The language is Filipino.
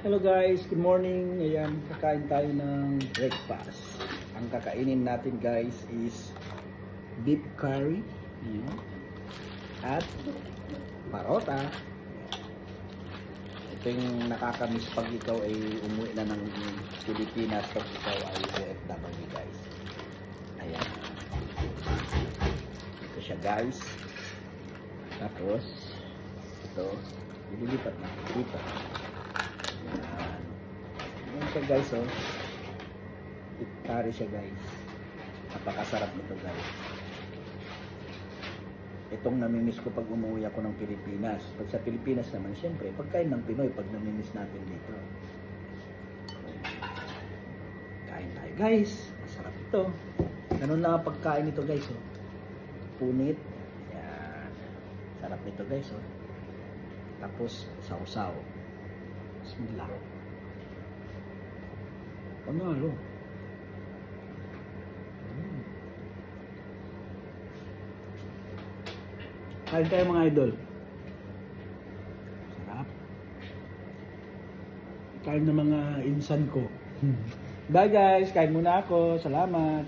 Hello guys, good morning. Ayan, kakain tayo ng breakfast. Ang kakainin natin guys is beef curry. Ayan. At parota. Ito yung nakakamiss pag ikaw ay umuwi na ng Pilipinas pag ikaw ay OFW guys. Ayan. Ito siya guys. Tapos ito, ililipat na dito. Ayan siya guys, oh. Itari siya guys. Napakasarap nito guys. Itong namimiss ko pag umuwi ako ng Pilipinas. Pag sa Pilipinas naman, syempre, pagkain ng Pinoy pag namimiss natin dito. Kain tayo guys. Masarap ito. Ganun na pagkain ito guys, oh. Punit. Ayan. Sarap nito guys, oh. Tapos, sausaw. Bismillah. Panalo. Kain tayo mga idol. Sarap. Kain ng mga insan ko. Bye guys. Kain muna ako. Salamat.